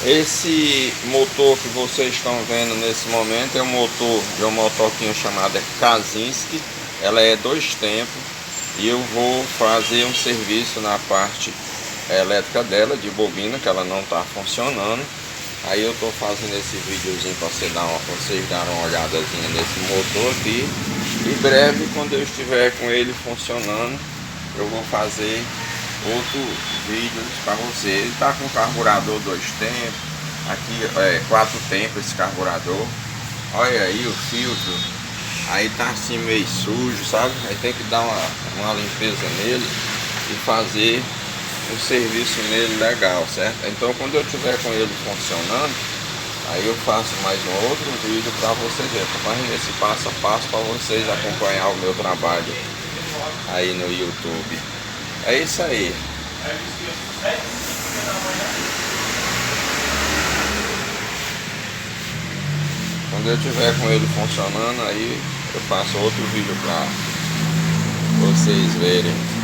Esse motor que vocês estão vendo nesse momento é um motor de uma motoquinha chamada Kazinski. Ela é 2 tempos e eu vou fazer um serviço na parte elétrica dela, de bobina, que ela não está funcionando. Aí eu estou fazendo esse videozinho para vocês darem uma olhadazinha nesse motor aqui. Em breve, quando eu estiver com ele funcionando, eu vou fazer outro vídeo para você. Ele está com carburador 2 tempos, aqui é 4 tempos esse carburador. Olha aí o filtro, aí tá assim meio sujo, sabe? Aí tem que dar uma limpeza nele e fazer um serviço nele legal, certo? Então quando eu tiver com ele funcionando, aí eu faço mais um outro vídeo para vocês verem, acompanhem esse passo a passo para vocês acompanhar o meu trabalho aí no YouTube. É isso aí. Quando eu tiver com ele funcionando, aí eu faço outro vídeo para vocês verem.